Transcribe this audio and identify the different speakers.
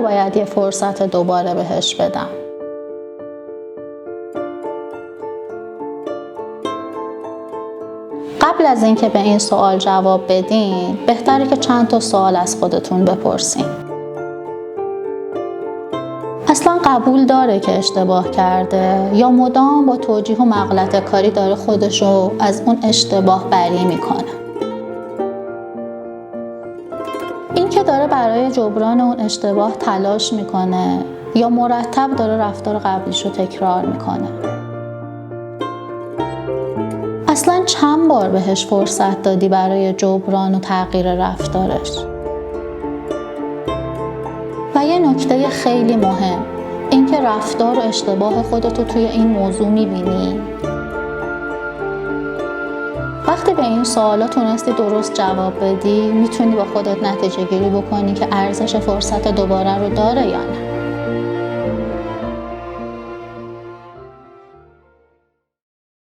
Speaker 1: چرا باید یه فرصت دوباره بهش بدم؟ قبل از اینکه به این سوال جواب بدین، بهتره که چند تا سوال از خودتون بپرسین. اصلا قبول داره که اشتباه کرده یا مدام با توجیه و مغلطه کاری داره خودشو از اون اشتباه بری میکنه؟ این که داره برای جبران اون اشتباه تلاش میکنه یا مرتب داره رفتار قبلیشو تکرار میکنه؟ اصلا چند بار بهش فرصت دادی برای جبران و تغییر رفتارش؟ و یه نکته خیلی مهم، این که رفتار و اشتباه خودتو توی این موضوع میبینی؟ وقتی به این سوالا تونستی درست جواب بدی، میتونی با خودت نتیجه گیری بکنی که ارزش فرصت دوباره رو داره یا نه.